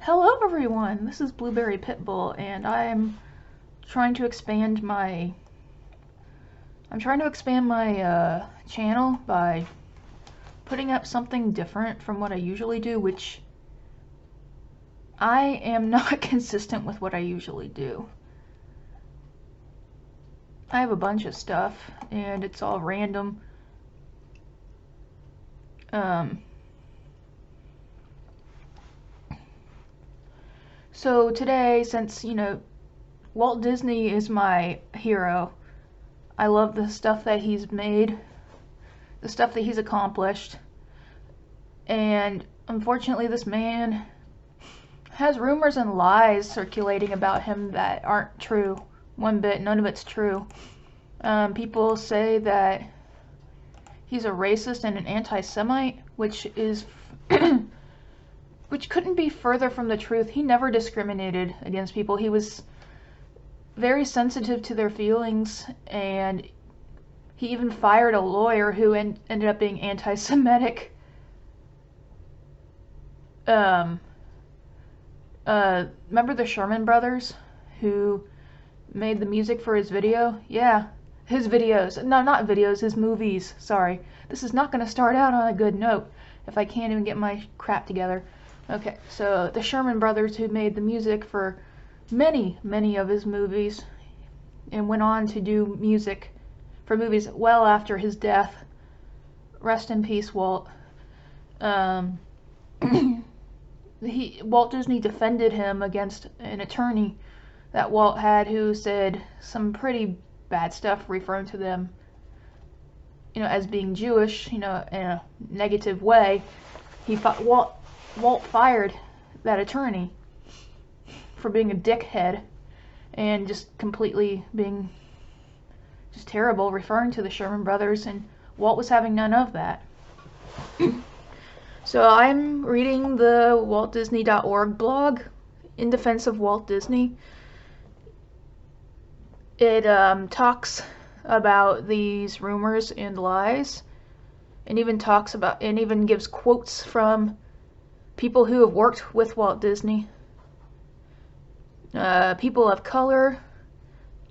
Hello everyone, this is Blueberry Pitbull and I'm trying to expand my channel by putting up something different from what I usually do, which I am not consistent with what I usually do. I have a bunch of stuff and it's all random. So today, since, Walt Disney is my hero, I love the stuff that he's made, the stuff that he's accomplished, and unfortunately this man has rumors and lies circulating about him that aren't true one bit. None of it's true. People say that he's a racist and an anti-Semite, which is which couldn't be further from the truth. He never discriminated against people. He was very sensitive to their feelings, and he even fired a lawyer who ended up being anti-Semitic. Remember the Sherman brothers who made the music for his video? Yeah, his videos. No, not videos, his movies. Sorry. This is not going to start out on a good note if I can't even get my crap together. Okay, so the Sherman brothers who made the music for many of his movies and went on to do music for movies well after his death. Rest in peace, Walt. Walt Disney defended him against an attorney that Walt had who said some pretty bad stuff referring to them, as being Jewish, in a negative way. Walt fired that attorney for being a dickhead and just completely being just terrible, referring to the Sherman brothers, and Walt was having none of that. So I'm reading the WaltDisney.org blog, In Defense of Walt Disney. It talks about these rumors and lies, and even gives quotes from people who have worked with Walt Disney, people of color,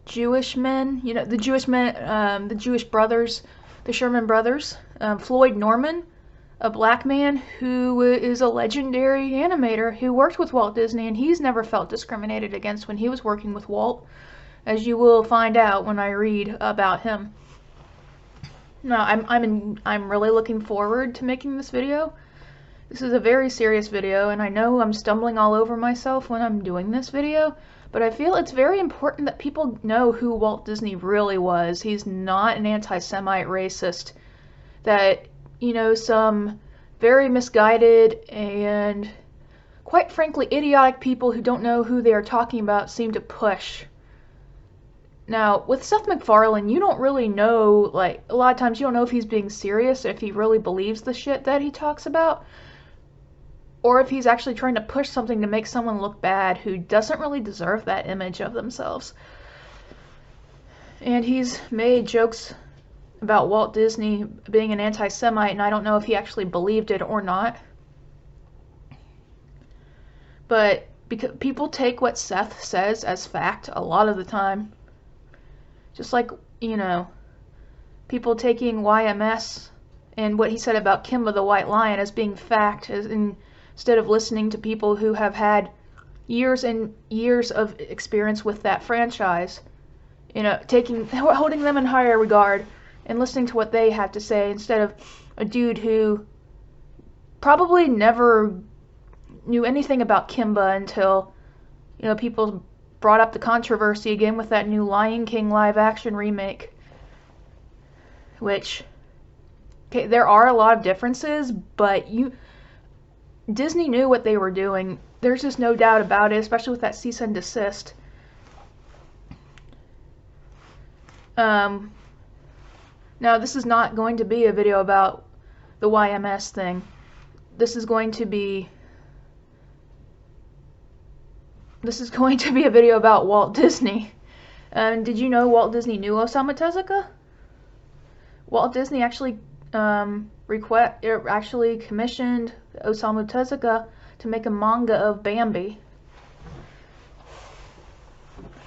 Jewish men, the Jewish brothers, the Sherman brothers, Floyd Norman, a black man who is a legendary animator who worked with Walt Disney, and he's never felt discriminated against when he was working with Walt, as you will find out when I read about him. Now, I'm really looking forward to making this video. This is a very serious video, and I know I'm stumbling all over myself when I'm doing this video, but I feel it's very important that people know who Walt Disney really was. He's not an anti-Semite racist that, some very misguided and, quite frankly, idiotic people who don't know who they are talking about seem to push. Now, with Seth MacFarlane, you don't really know, a lot of times you don't know if he's being serious, or if he really believes the shit that he talks about, or if he's actually trying to push something to make someone look bad who doesn't really deserve that image of themselves. And he's made jokes about Walt Disney being an anti-Semite, and I don't know if he actually believed it or not. But because people take what Seth says as fact a lot of the time. Just like, people taking YMS and what he said about Kimba the White Lion as being fact, instead of listening to people who have had years and years of experience with that franchise, holding them in higher regard and listening to what they have to say, instead of a dude who probably never knew anything about Kimba until, people brought up the controversy again with that new Lion King live-action remake. Which, okay, there are a lot of differences, but Disney knew what they were doing. There's just no doubt about it, especially with that cease and desist. Now, this is not going to be a video about the YMS thing. This is going to be a video about Walt Disney. Did you know Walt Disney knew Osamu Tezuka? Walt Disney actually commissioned Osamu Tezuka to make a manga of Bambi.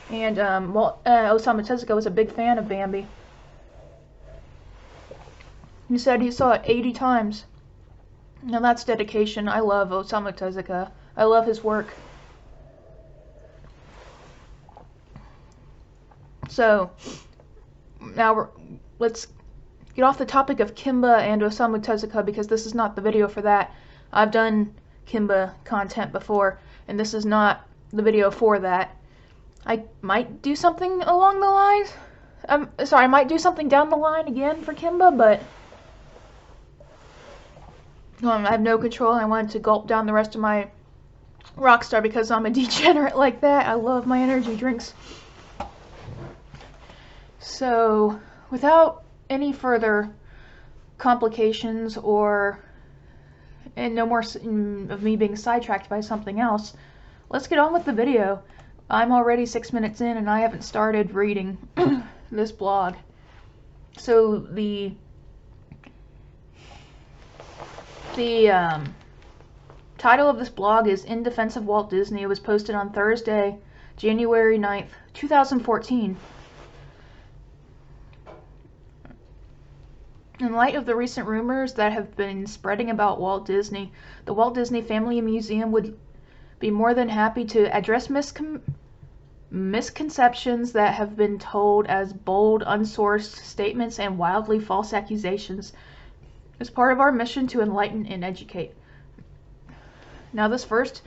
And Osamu Tezuka was a big fan of Bambi. He said he saw it 80 times. Now that's dedication. I love Osamu Tezuka. I love his work. So, now let's get off the topic of Kimba and Osamu Tezuka, because this is not the video for that. I've done Kimba content before, and this is not the video for that. I might do something along the lines. I might do something down the line again for Kimba, but I have no control. I wanted to gulp down the rest of my Rockstar because I'm a degenerate like that. I love my energy drinks. So, without any further complications and no more of me being sidetracked by something else, let's get on with the video. I'm already 6 minutes in and I haven't started reading this blog. So the title of this blog is In Defense of Walt Disney. It was posted on Thursday, January 9th, 2014. In light of the recent rumors that have been spreading about Walt Disney, the Walt Disney Family Museum would be more than happy to address misconceptions that have been told as bold, unsourced statements and wildly false accusations as part of our mission to enlighten and educate. Now this first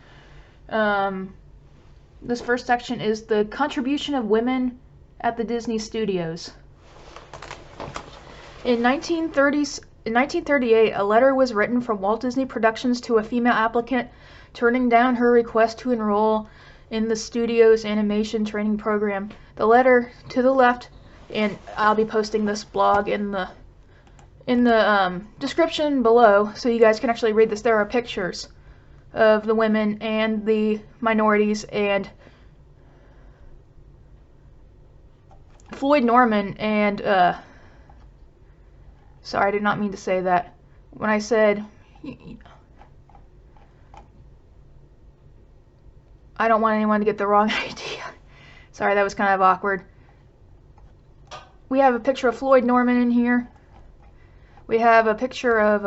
section is the contribution of women at the Disney Studios. In 1938, a letter was written from Walt Disney Productions to a female applicant turning down her request to enroll in the studio's animation training program. The letter to the left, and I'll be posting this blog in the description below so you guys can actually read this. There are pictures of the women and the minorities and Floyd Norman and sorry, I did not mean to say that. When I said, I don't want anyone to get the wrong idea. Sorry, that was kind of awkward. We have a picture of Floyd Norman in here. We have a picture of,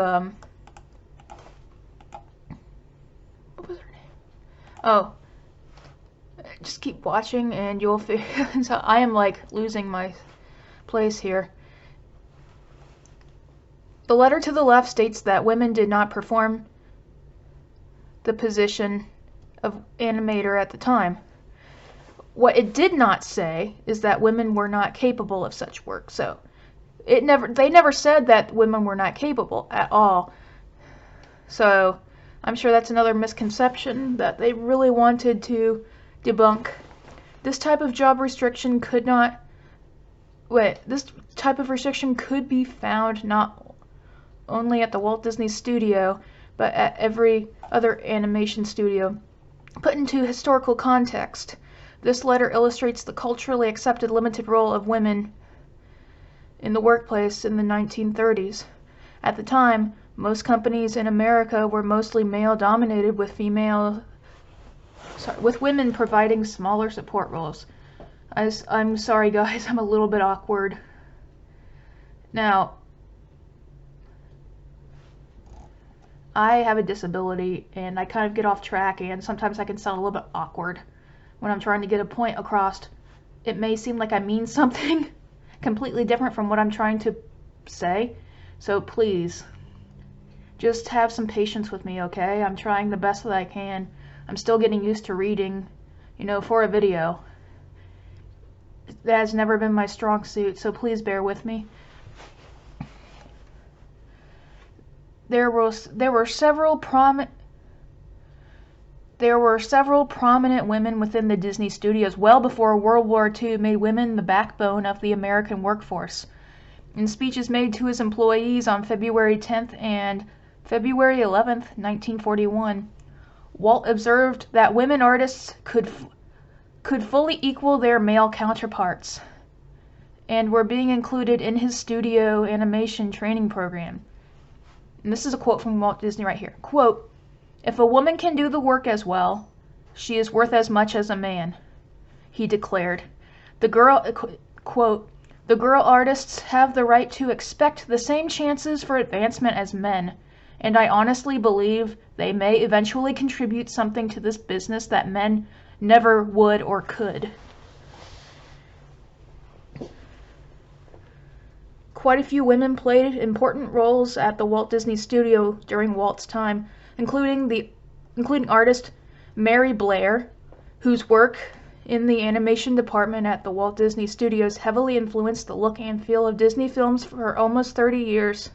what was her name? Oh, just keep watching and you'll figure. So I am like losing my place here. The letter to the left states that women did not perform the position of animator at the time. What it did not say is that women were not capable of such work. So they never said that women were not capable at all. So I'm sure that's another misconception that they really wanted to debunk. This type of job restriction could be found not only at the Walt Disney Studio, but at every other animation studio. Put into historical context, this letter illustrates the culturally accepted limited role of women in the workplace in the 1930s. At the time, most companies in America were mostly male-dominated, with women providing smaller support roles. I'm sorry guys, I'm a little bit awkward. Now, I have a disability and I kind of get off track, and sometimes I can sound a little bit awkward when I'm trying to get a point across. It may seem like I mean something completely different from what I'm trying to say, so please just have some patience with me, okay? I'm trying the best that I can. I'm still getting used to reading, for a video. That has never been my strong suit, so please bear with me. There were several prominent women within the Disney Studios well before World War II made women the backbone of the American workforce. In speeches made to his employees on February 10th and February 11th, 1941, Walt observed that women artists could fully equal their male counterparts and were being included in his studio animation training program. And this is a quote from Walt Disney right here. Quote, "If a woman can do the work as well, she is worth as much as a man," he declared. The girl, quote, "The girl artists have the right to expect the same chances for advancement as men, and I honestly believe they may eventually contribute something to this business that men never would or could." Quite a few women played important roles at the Walt Disney Studio during Walt's time, including artist Mary Blair, whose work in the animation department at the Walt Disney Studios heavily influenced the look and feel of Disney films for almost 30 years.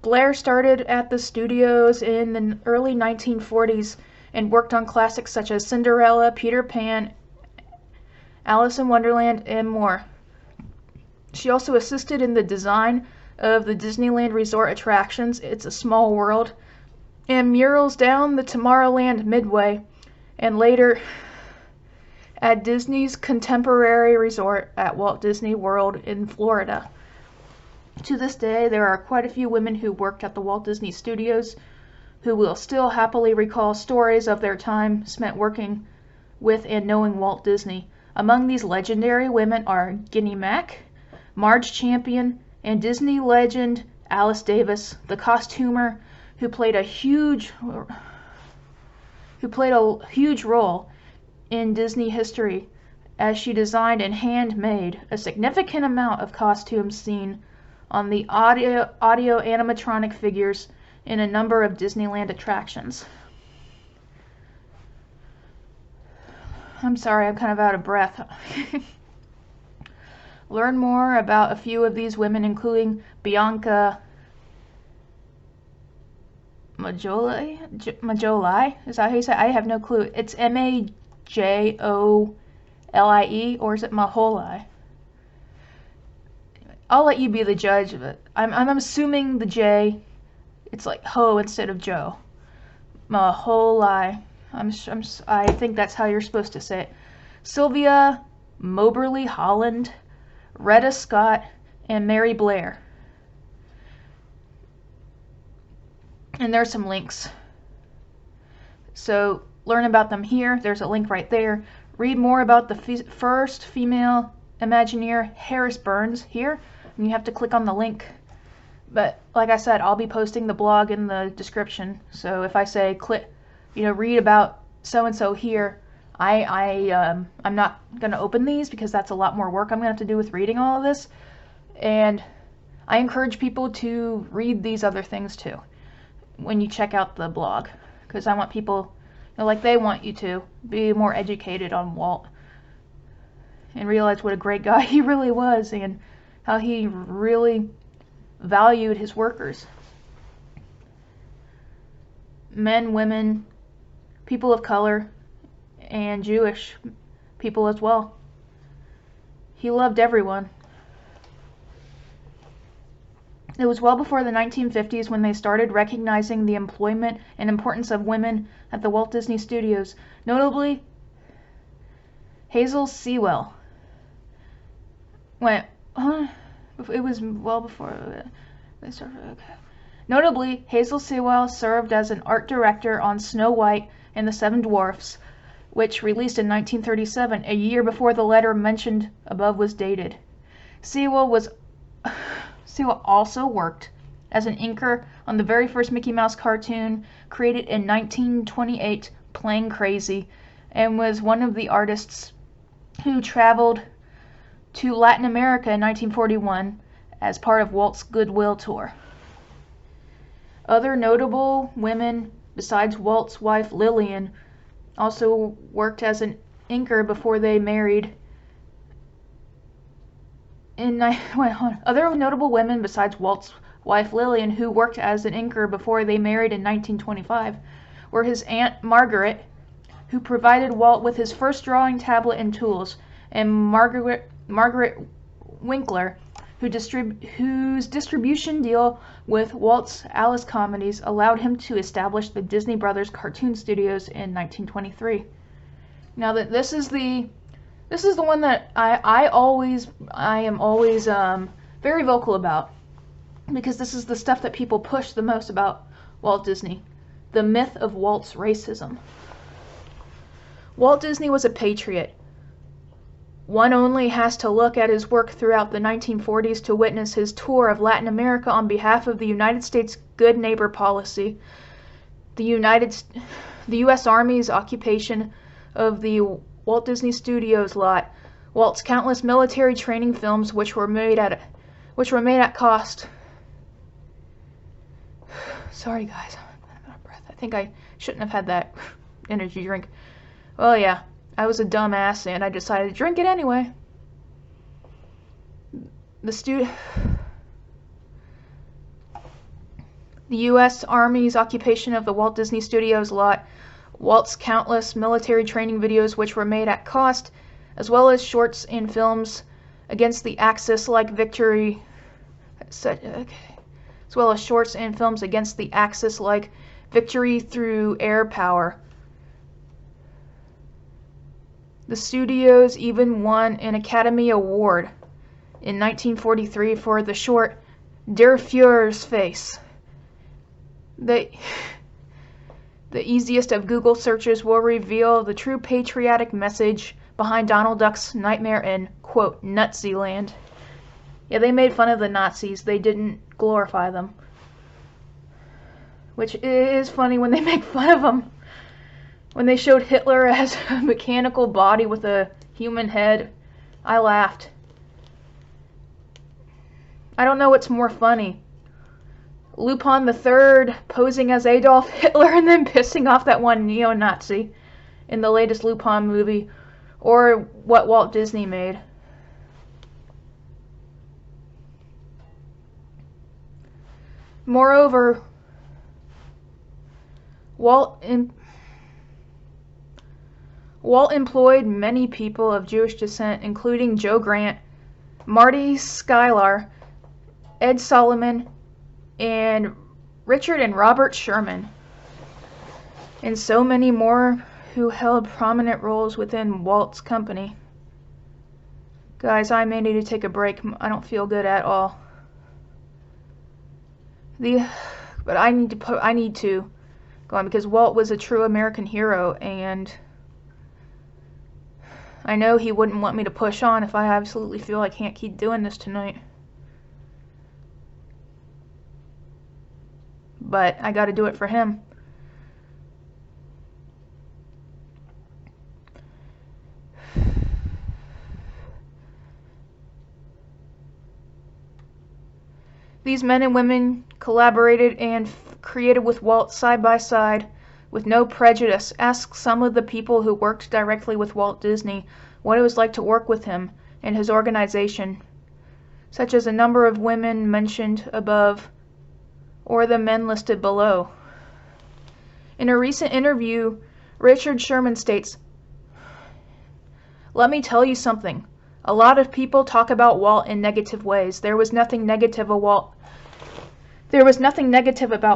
Blair started at the studios in the early 1940s and worked on classics such as Cinderella, Peter Pan, Alice in Wonderland, and more. She also assisted in the design of the Disneyland Resort attractions, It's a Small World, and murals down the Tomorrowland Midway, and later at Disney's Contemporary Resort at Walt Disney World in Florida. To this day, there are quite a few women who worked at the Walt Disney Studios who will still happily recall stories of their time spent working with and knowing Walt Disney. Among these legendary women are Ginny Mac, Marge Champion, and Disney legend Alice Davis, the costumer who played a huge role in Disney history, as she designed and handmade a significant amount of costumes seen on the audio animatronic figures in a number of Disneyland attractions. I'm sorry, I'm kind of out of breath. Learn more about a few of these women, including Bianca Majoli? Is that how you say it? I have no clue. It's Majolie, or is it Maholi? I'll let you be the judge of it. I'm assuming the J, it's like ho instead of Joe. Maholi. I think that's how you're supposed to say it. Sylvia Moberly Holland, Retta Scott, and Mary Blair. And there's some links. So learn about them here. There's a link right there. Read more about the first female Imagineer, Harris Burns, here. And you have to click on the link. But like I said, I'll be posting the blog in the description. So if I say click, read about so-and-so here, I'm not going to open these because that's a lot more work I'm going to have to do with reading all of this. And I encourage people to read these other things too when you check out the blog, because I want people, like they want you to, be more educated on Walt and realize what a great guy he really was and how he really valued his workers. Men, women, people of color, and Jewish people as well. He loved everyone. It was well before the 1950s when they started recognizing the employment and importance of women at the Walt Disney Studios, notably Hazel Sewell. It was well before they started. Okay. Notably, Hazel Sewell served as an art director on Snow White and the Seven Dwarfs, which released in 1937, a year before the letter mentioned above was dated. Sewell also worked as an inker on the very first Mickey Mouse cartoon, created in 1928, Plain Crazy, and was one of the artists who traveled to Latin America in 1941 as part of Walt's Goodwill Tour. Other notable women besides Walt's wife Lillian also worked as an inker before they married. Other notable women besides Walt's wife Lillian who worked as an inker before they married in 1925 were his Aunt Margaret, who provided Walt with his first drawing tablet and tools, and Margaret Winkler, whose distribution deal with Walt's Alice comedies allowed him to establish the Disney Brothers Cartoon Studios in 1923. Now that this is the one that I am always very vocal about. because this is the stuff that people push the most about Walt Disney. The myth of Walt's racism. Walt Disney was a patriot. One only has to look at his work throughout the 1940s to witness his tour of Latin America on behalf of the United States Good Neighbor policy, the U.S. Army's occupation of the Walt Disney Studios lot, Walt's countless military training films which were made at cost. Sorry guys, I'm out of breath. I think I shouldn't have had that energy drink. Well, yeah, I was a dumbass and I decided to drink it anyway. The U.S. Army's occupation of the Walt Disney Studios lot, Walt's countless military training videos which were made at cost, as well as shorts and films against the Axis-like victory, as well as shorts and films against the Axis-like victory through air power. The studios even won an Academy Award in 1943 for the short Der Führer's Face. The easiest of Google searches will reveal the true patriotic message behind Donald Duck's nightmare in, quote, Naziland. Yeah, they made fun of the Nazis. They didn't glorify them. Which is funny when they make fun of them. When they showed Hitler as a mechanical body with a human head, I laughed. I don't know what's more funny. Lupin III posing as Adolf Hitler and then pissing off that one neo-Nazi in the latest Lupin movie, or what Walt Disney made. Moreover, Walt employed many people of Jewish descent, including Joe Grant, Marty Sklar, Ed Solomon, and Richard and Robert Sherman, and so many more who held prominent roles within Walt's company. Guys, I may need to take a break. I don't feel good at all. But I need to go on because Walt was a true American hero, and I know he wouldn't want me to push on if I absolutely feel I can't keep doing this tonight. But I gotta do it for him. These men and women collaborated and created with Walt side by side with no prejudice. Ask some of the people who worked directly with Walt Disney what it was like to work with him and his organization, such as a number of women mentioned above or the men listed below. In a recent interview, Richard Sherman states, "Let me tell you something. A lot of people talk about Walt in negative ways. There was nothing negative about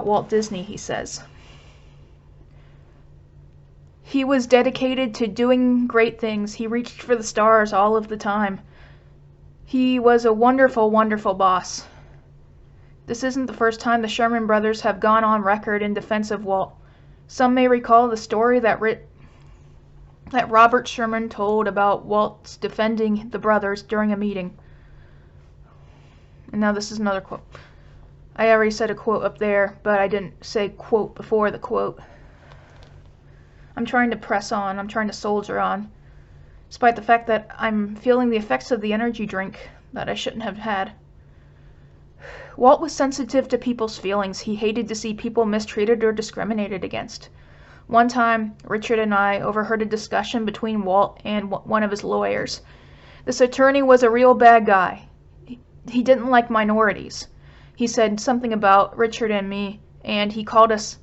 Walt Disney," he says. He was dedicated to doing great things. He reached for the stars all of the time. He was a wonderful, wonderful boss. This isn't the first time the Sherman brothers have gone on record in defense of Walt. Some may recall the story that Robert Sherman told about Walt's defending the brothers during a meeting. And now this is another quote. I already said a quote up there, but I didn't say quote before the quote. I'm trying to press on. I'm trying to soldier on, despite the fact that I'm feeling the effects of the energy drink that I shouldn't have had. Walt was sensitive to people's feelings. He hated to see people mistreated or discriminated against. One time, Richard and I overheard a discussion between Walt and one of his lawyers. This attorney was a real bad guy. He didn't like minorities. He said something about Richard and me, and he called us,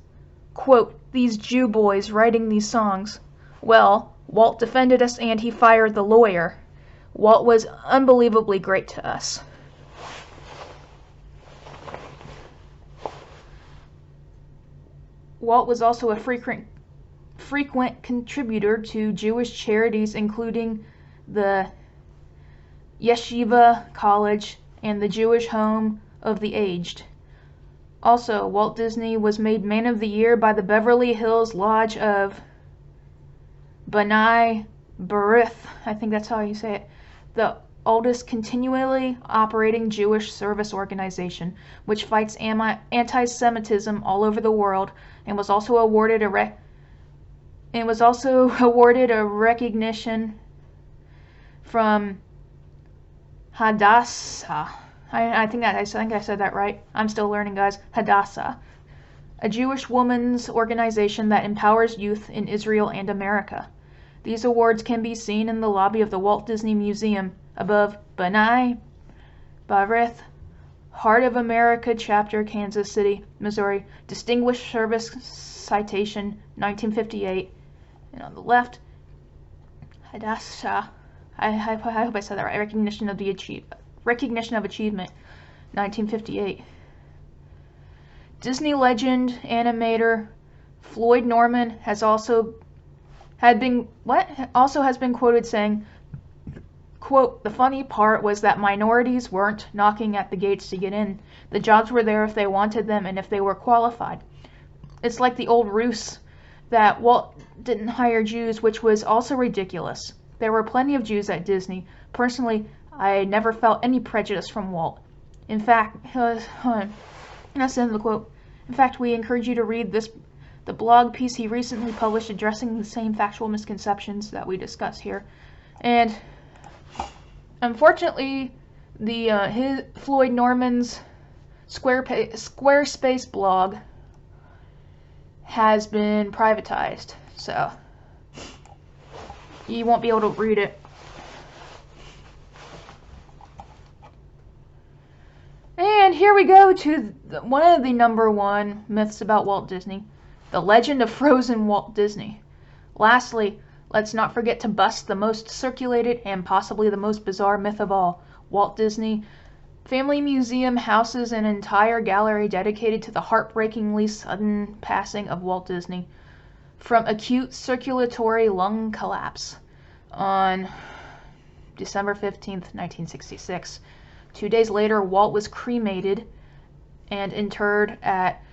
quote, "these Jew boys writing these songs." Well, Walt defended us and he fired the lawyer. Walt was unbelievably great to us. Walt was also a frequent contributor to Jewish charities, including the Yeshiva College and the Jewish Home of the aged. Also, Walt Disney was made Man of the Year by the Beverly Hills Lodge of B'nai B'rith, I think that's how you say it, the oldest continually operating Jewish service organization, which fights anti-Semitism all over the world, and was also awarded a recognition from Hadassah. I think I said that right. I'm still learning, guys. Hadassah, a Jewish women's organization that empowers youth in Israel and America. These awards can be seen in the lobby of the Walt Disney Museum above B'nai B'rith, Heart of America Chapter, Kansas City, Missouri. Distinguished Service Citation, 1958. And on the left, Hadassah. I hope I said that right. Recognition of Achievement, 1958. Disney legend animator Floyd Norman has also been quoted saying, quote, "The funny part was that minorities weren't knocking at the gates to get in. The jobs were there if they wanted them and if they were qualified. It's like the old ruse that Walt didn't hire Jews, which was also ridiculous. There were plenty of Jews at Disney. Personally, I never felt any prejudice from Walt. In fact," that's the end of the quote. "In fact, we encourage you to read the blog piece he recently published addressing the same factual misconceptions that we discuss here." And unfortunately, his Floyd Norman's Squarespace blog has been privatized, so you won't be able to read it. And here we go to one of the #1 myths about Walt Disney, the legend of frozen Walt Disney. Lastly, let's not forget to bust the most circulated and possibly the most bizarre myth of all. Walt Disney Family Museum houses an entire gallery dedicated to the heartbreakingly sudden passing of Walt Disney from acute circulatory lung collapse on December 15th, 1966. 2 days later, Walt was cremated and interred at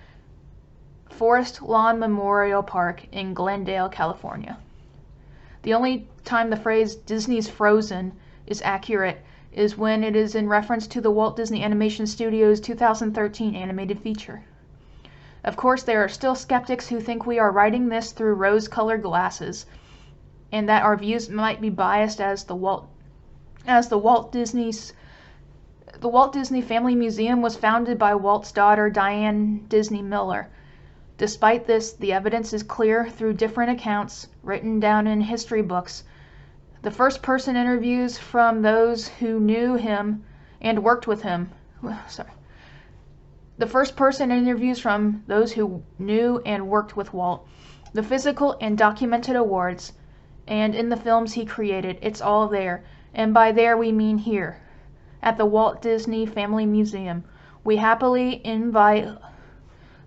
Forest Lawn Memorial Park in Glendale, California. The only time the phrase "Disney's frozen" is accurate is when it is in reference to the Walt Disney Animation Studios' 2013 animated feature. Of course, there are still skeptics who think we are writing this through rose-colored glasses, and that our views might be biased as the Walt Disney Family Museum was founded by Walt's daughter Diane Disney Miller. Despite this, the evidence is clear through different accounts written down in history books. The first-person interviews from those who knew him and worked with him. The first-person interviews from those who knew and worked with Walt. The physical and documented awards, and in the films he created. It's all there, and by there we mean here, at the Walt Disney Family Museum. We happily invite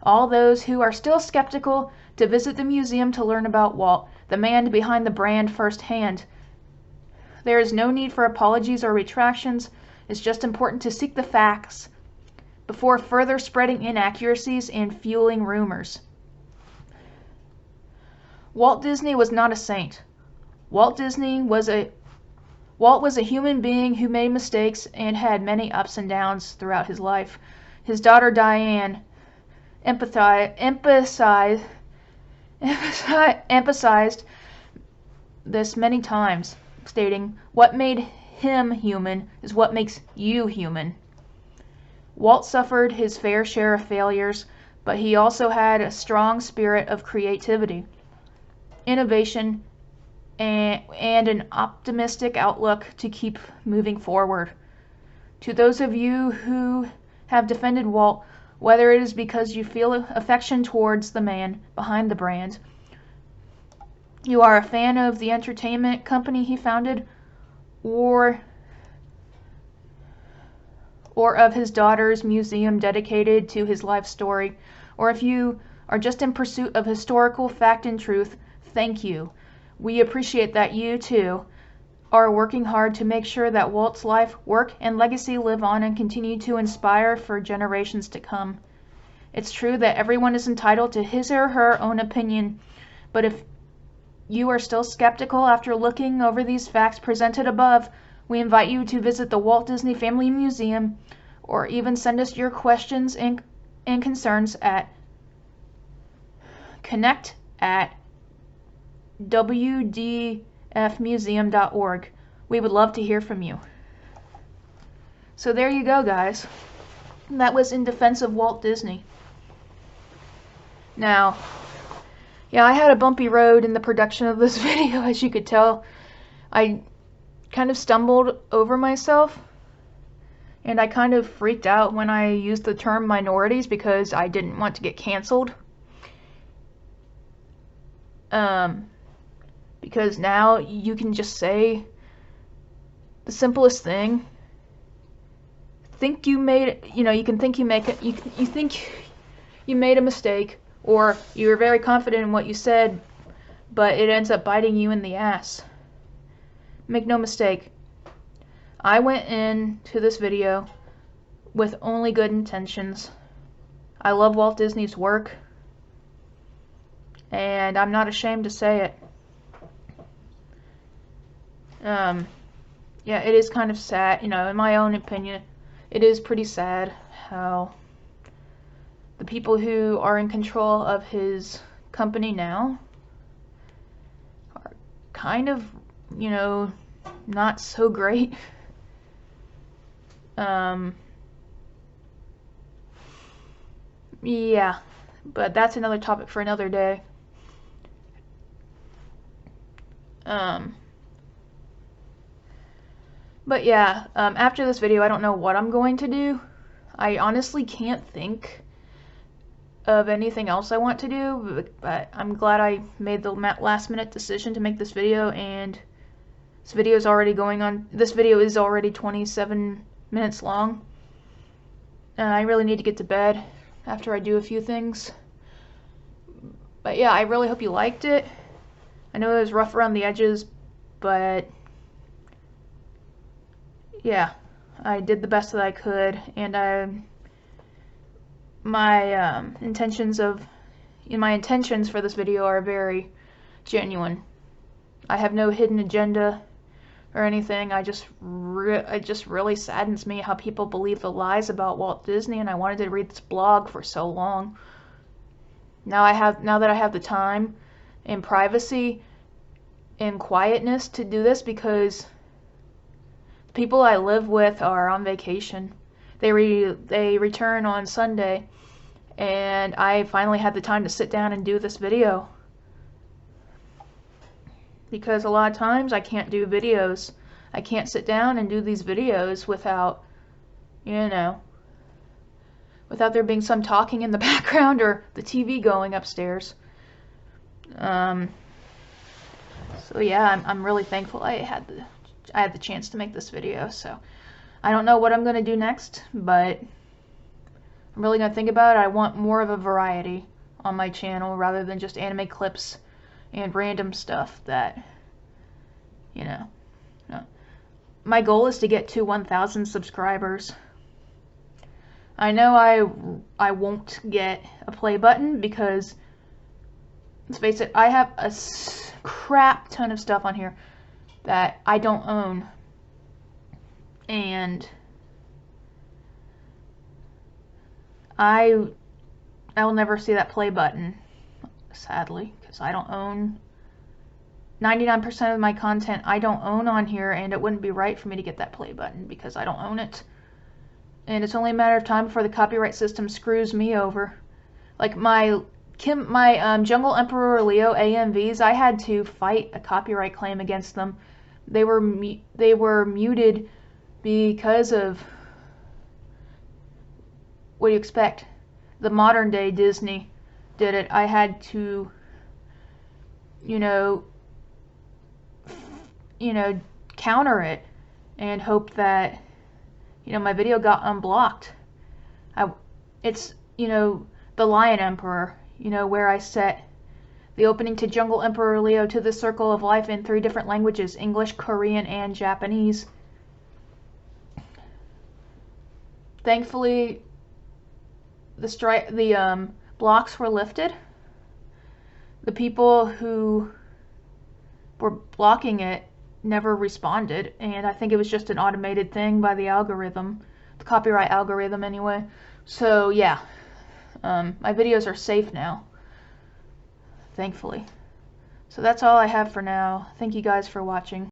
all those who are still skeptical to visit the museum to learn about Walt, the man behind the brand, firsthand. There is no need for apologies or retractions. It's just important to seek the facts before further spreading inaccuracies and fueling rumors. Walt Disney was not a saint. Walt was a human being who made mistakes and had many ups and downs throughout his life. His daughter Diane emphasized this many times, stating, "What made him human is what makes you human." Walt suffered his fair share of failures, but he also had a strong spirit of creativity, innovation, and an optimistic outlook to keep moving forward. To those of you who have defended Walt, whether it is because you feel affection towards the man behind the brand, you are a fan of the entertainment company he founded, or of his daughter's museum dedicated to his life story, or if you are just in pursuit of historical fact and truth, thank you. We appreciate that you, too, are working hard to make sure that Walt's life, work, and legacy live on and continue to inspire for generations to come. It's true that everyone is entitled to his or her own opinion, but if you are still skeptical after looking over these facts presented above, we invite you to visit the Walt Disney Family Museum, or even send us your questions and concerns at connect@wdfmuseum.org. We would love to hear from you. So there you go, guys. That was In Defense of Walt Disney. Now, yeah, I had a bumpy road in the production of this video, as you could tell. I kind of stumbled over myself, and I kind of freaked out when I used the term minorities because I didn't want to get canceled. Because now you can just say the simplest thing. Think you made, you can think you make it, you think you made a mistake, or you were very confident in what you said, but it ends up biting you in the ass. Make no mistake, I went into this video with only good intentions. I love Walt Disney's work, and I'm not ashamed to say it. Yeah, it is kind of sad, in my own opinion, it is pretty sad how the people who are in control of his company now are kind of, not so great. Yeah, but that's another topic for another day. But yeah, after this video, I don't know what I'm going to do. I honestly can't think of anything else I want to do, but I'm glad I made the last minute decision to make this video, and this video is already this video is already 27 minutes long. I really need to get to bed after I do a few things. But yeah, I really hope you liked it. I know it was rough around the edges, but yeah, I did the best that I could, and my intentions for this video are very genuine. I have no hidden agenda or anything. It just really saddens me how people believe the lies about Walt Disney, and I wanted to read this blog for so long. Now that I have the time and privacy and quietness to do this, because the people I live with are on vacation. They return on Sunday, and I finally had the time to sit down and do this video. Because a lot of times I can't do videos. I can't sit down and do these videos without, without there being some talking in the background or the TV going upstairs. So yeah, I'm really thankful I had the chance to make this video. So I don't know what I'm going to do next, but I'm really going to think about it. I want more of a variety on my channel rather than just anime clips and random stuff that, my goal is to get to 1,000 subscribers. I know I won't get a play button because, let's face it, I have a crap ton of stuff on here that I don't own, and I will never see that play button, sadly, because I don't own 99% of my content. I don't own on here, and it wouldn't be right for me to get that play button because I don't own it. And it's only a matter of time before the copyright system screws me over. Like my Jungle Emperor Leo AMVs, I had to fight a copyright claim against them. They were muted because of, what do you expect? The modern day Disney did it. I had to, counter it and hope that, my video got unblocked. It's, the Lion Emperor, where I set the opening to Jungle Emperor Leo to the Circle of Life in 3 different languages, English, Korean, and Japanese. Thankfully, the blocks were lifted. The people who were blocking it never responded, and I think it was just an automated thing by the algorithm, the copyright algorithm anyway. So yeah, my videos are safe now, thankfully. So that's all I have for now. Thank you guys for watching.